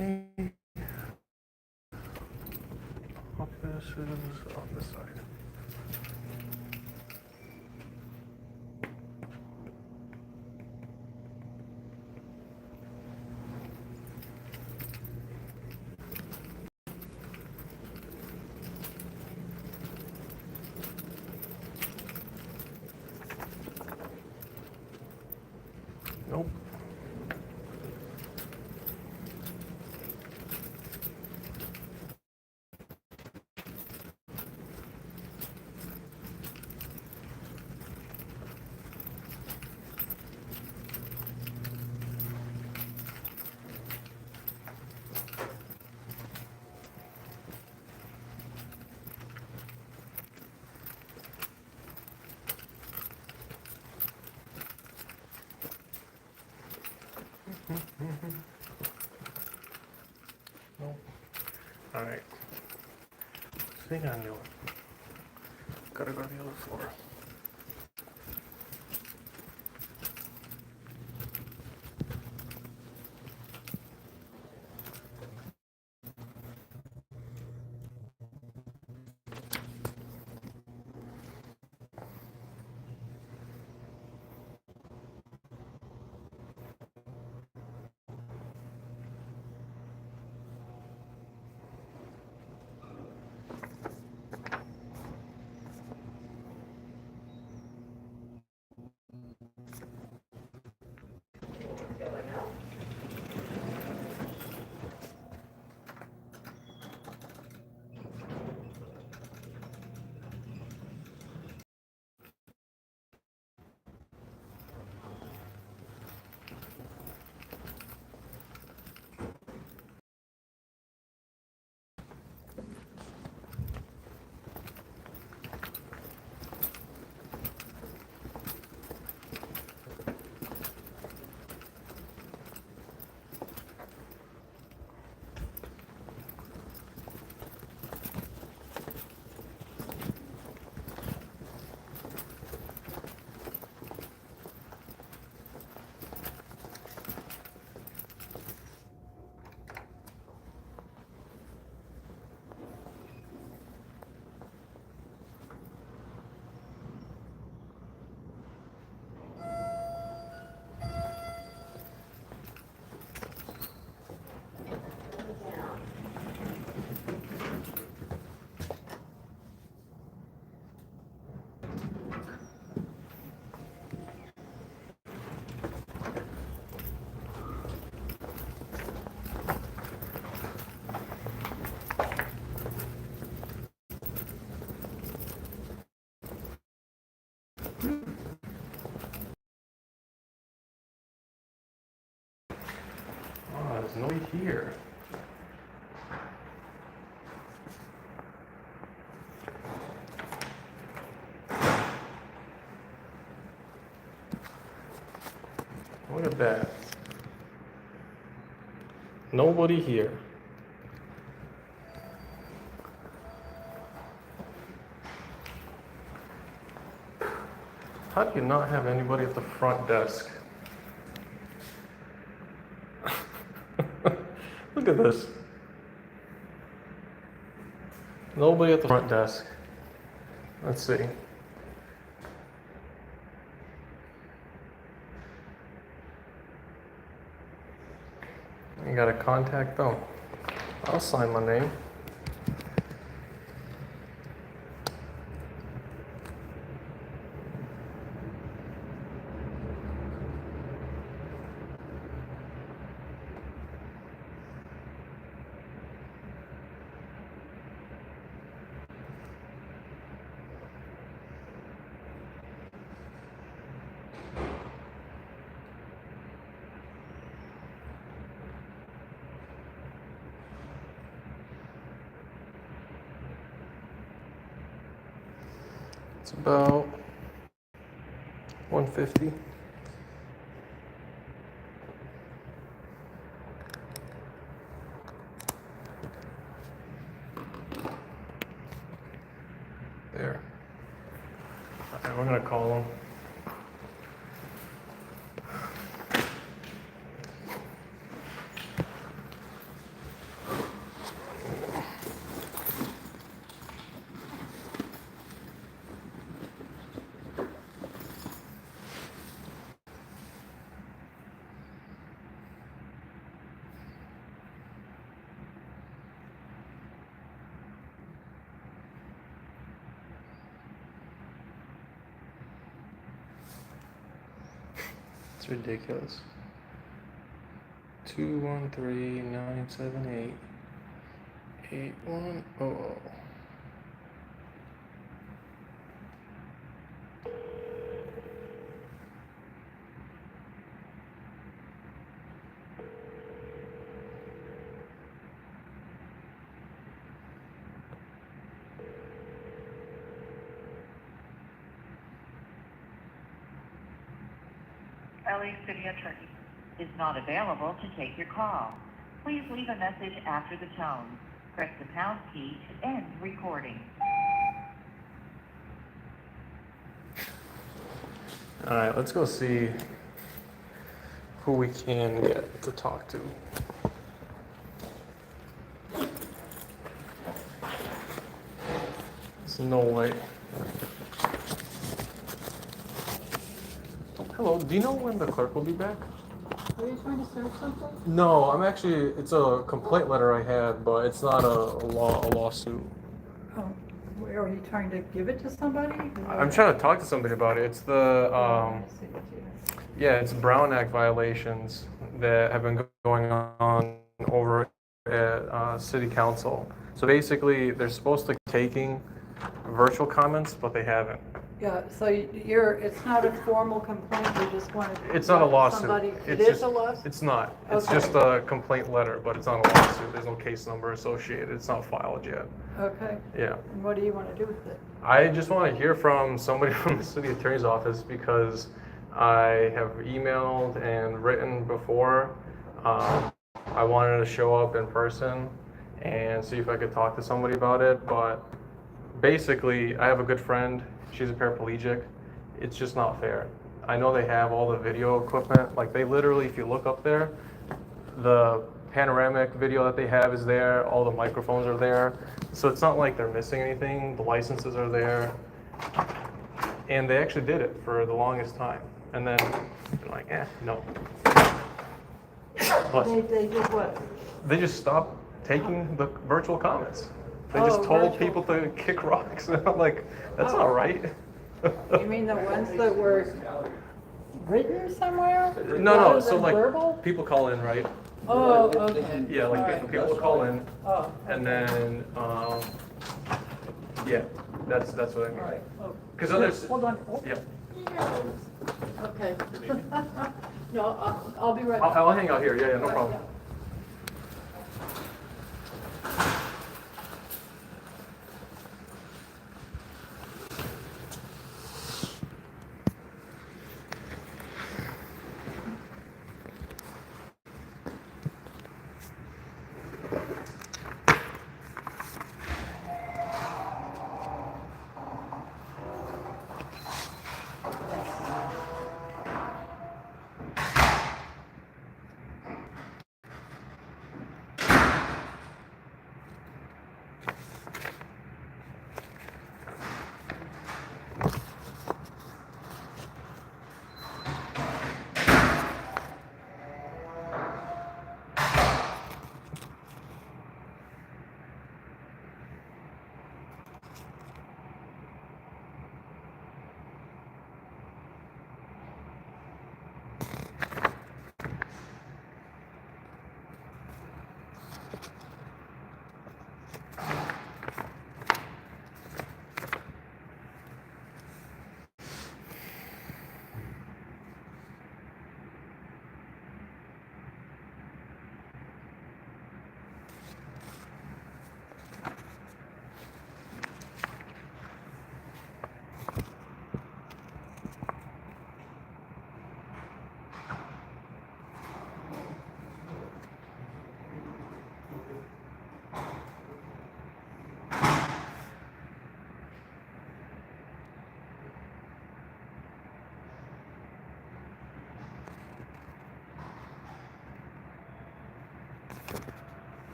Okay. Office is on this side. Nope. Nope. All right. Think I knew it. Gotta go to the other floor. Oh, there's nobody here. Look at that. Nobody here. How do you not have anybody at the front desk? Look at this. Nobody at the front desk. Let's see. You gotta contact them. I'll sign my name. It's about 150. There. All right, we're gonna call them. ridiculous. 213-978-8100. LA City Attorney is not available to take your call. Please leave a message after the tone. Press the pound key to end recording. All right, let's go see who we can get to talk to. There's no way. Hello, do you know when the clerk will be back? Are you trying to serve something? No, I'm actually, it's a complaint letter I had, but it's not a lawsuit. Oh, are you trying to give it to somebody? I'm trying to talk to somebody about it. It's the, yeah, it's Brown Act violations that have been going on over at City Council. So basically, they're supposed to be taking virtual comments, but they haven't. Yeah, so it's not a formal complaint, you just want to. It's not a lawsuit. Somebody, It's it is just- a lawsuit? It's not. It's Okay. just a complaint letter, but it's not a lawsuit. There's no case number associated. It's not filed yet. Okay, Yeah. and what do you want to do with it? I just want to hear from somebody from the city attorney's office because I have emailed and written before. I wanted to show up in person and see if I could talk to somebody about it, but basically, I have a good friend. She's a paraplegic. It's just not fair. I know they have all the video equipment. Like they literally, if you look up there, the panoramic video that they have is there. All the microphones are there. So it's not like they're missing anything. The licenses are there. And they actually did it for the longest time. And then they're like, no. But They did what? they just stopped taking the virtual comments. They just Oh, told virtual. people to kick rocks. And I'm like, that's not right. You mean the ones that were written somewhere? No, Rather so than like verbal? people call in, right? Oh, okay. Yeah, like All right. people call in, Oh, and then yeah, that's what I all mean. right. Oh, Because others, hold on. Oh, yeah, Okay. No, I'll be right back. I'll hang out here. Yeah, no Right, problem. yeah.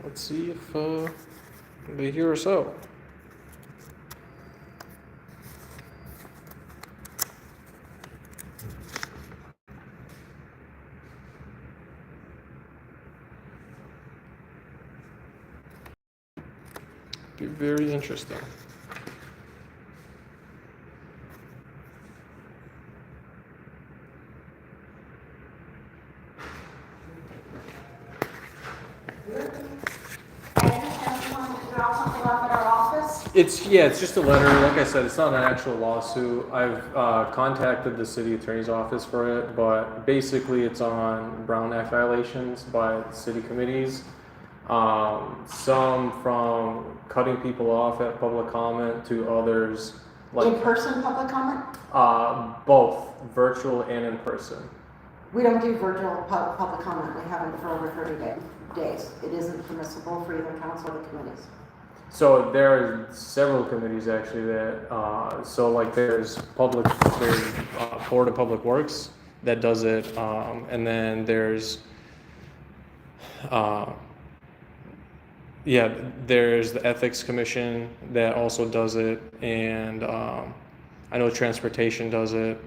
let's see if they hear us out. Be very interesting. It's just a letter. Like I said, it's not an actual lawsuit. I've contacted the city attorney's office for it, but basically it's on Brown Act violations by city committees. Some from cutting people off at public comment to others In-person public comment? both virtual and in person. We don't do virtual public comment. We haven't for over 30 days. It isn't permissible for either council or the committees. So there are several committees actually that, there's Board of Public Works that does it, and then there's, there's the Ethics Commission that also does it, and I know Transportation does it.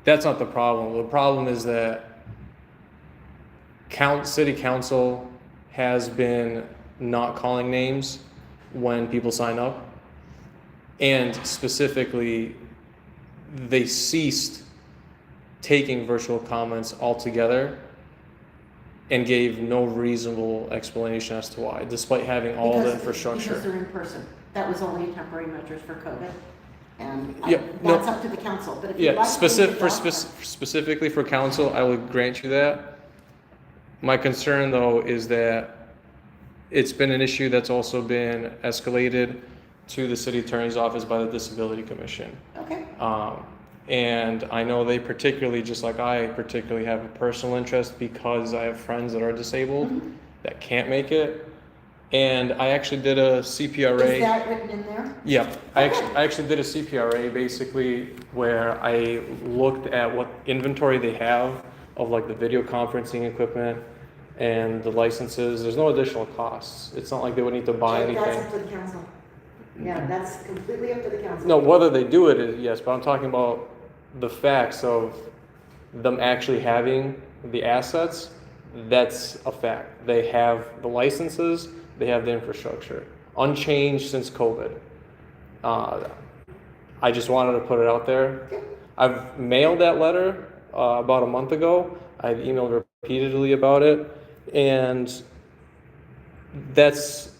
That's not the problem. The problem is that City Council has been not calling names when people sign up, and specifically they ceased taking virtual comments altogether and gave no reasonable explanation as to why, despite having all the infrastructure. Because they're in person. That was only temporary measures for COVID. And no. up to the council. But if you'd like specifically for council, I will grant you that. My concern though is that it's been an issue that's also been escalated to the city attorney's office by the Disability Commission. Okay. And I know they particularly, just like I particularly have a personal interest because I have friends that are disabled that can't make it. And I actually did a CPRA. Is that written in there? Yeah, Okay. I actually did a CPRA basically where I looked at what inventory they have of like the video conferencing equipment and the licenses. There's no additional costs. It's not like they would need to buy anything. That's up to the council. Yeah, that's completely up to the council. No, whether they do it is yes, but I'm talking about the facts of them actually having the assets. That's a fact. They have the licenses, they have the infrastructure. Unchanged since COVID. I just wanted to put it out there. I've mailed that letter about a month ago. I've emailed repeatedly about it. And that's...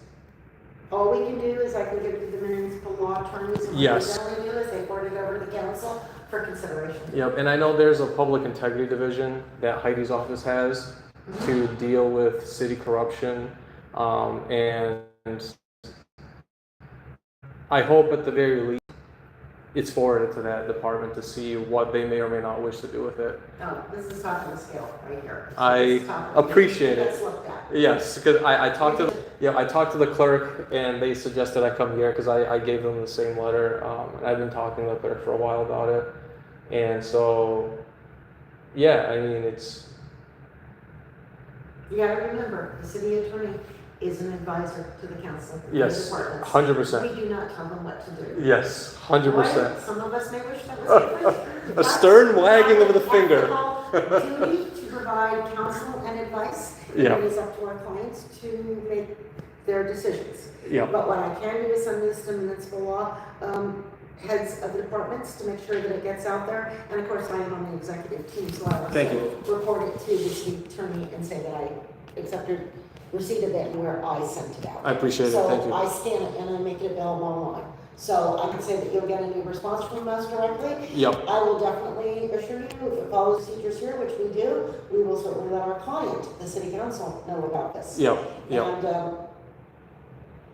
All we can do is I can give it to the municipal law attorneys. And Yes. what they do is they forward it over to the council for consideration. Yep, and I know there's a public integrity division that Heidi's office has to deal with city corruption. And I hope at the very least it's forwarded to that department to see what they may or may not wish to do with it. No, this is top of the scale right here. So I this is top of the- appreciate it. Let's look at. Yes, because I talked to the clerk and they suggested I come here because I gave them the same letter. And I've been talking to the clerk for a while about it. And so, yeah, I mean, it's... You gotta remember, the city attorney is an advisor to the council. and the Yes, departments. 100%. We do not tell them what to do. Yes, Why? 100%. Some of us may wish that was different. A stern wagging of the finger. Ethical duty to provide counsel and advice. Yeah. It is up to our clients to make their decisions. Yeah. But what I can do is send this to municipal law heads of the departments to make sure that it gets out there. And of course, I am on the executive team, so I Thank will report it to the city attorney and say that I accepted receipt of it where I sent it out. I appreciate it, thank So you. I scan it and I make it available online. So I can say that you'll get a new response from us directly. Yep. I will definitely assure you, if it follows procedures here, which we do, we will certainly let our client, the city council, know about this. Yep, yep. And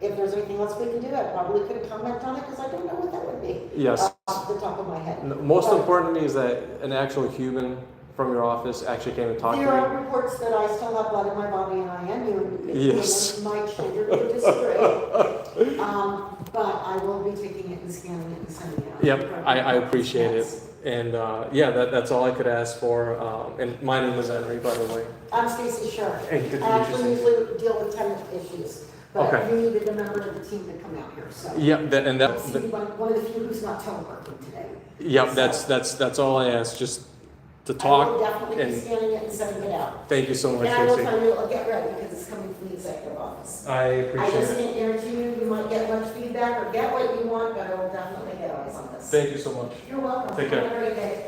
if there's anything else we can do, I probably couldn't comment on it because I don't know what that would be. Yes. Off the top of my head. Most But important to me is that an actual human from your office actually came and talked to there me. are reports that I still have blood in my body and I am human. Yes. It might change or disagree. But I will be taking it and scanning it and sending it out. Yep, I appreciate it. And yeah, that's all I could ask for. And my name is Henry, by the way. I'm Stacy Sharp. Hey, good to meet you, I actually Stacy. usually deal with tenant issues, but Okay. you needed a member of the team to come out here, so. Yeah, and I see one of the few who's not teleworking today. yep, that's all I asked, just to I will talk. definitely be And scanning it and sending it out. thank you so much, And I will Stacy. tell you, I'll get ready because it's coming from the executive office. I I appreciate just it. can't guarantee you, you might get much feedback or get what you want, but I will definitely get eyes on this. Thank you so much. You're welcome. Take care. Have a great day.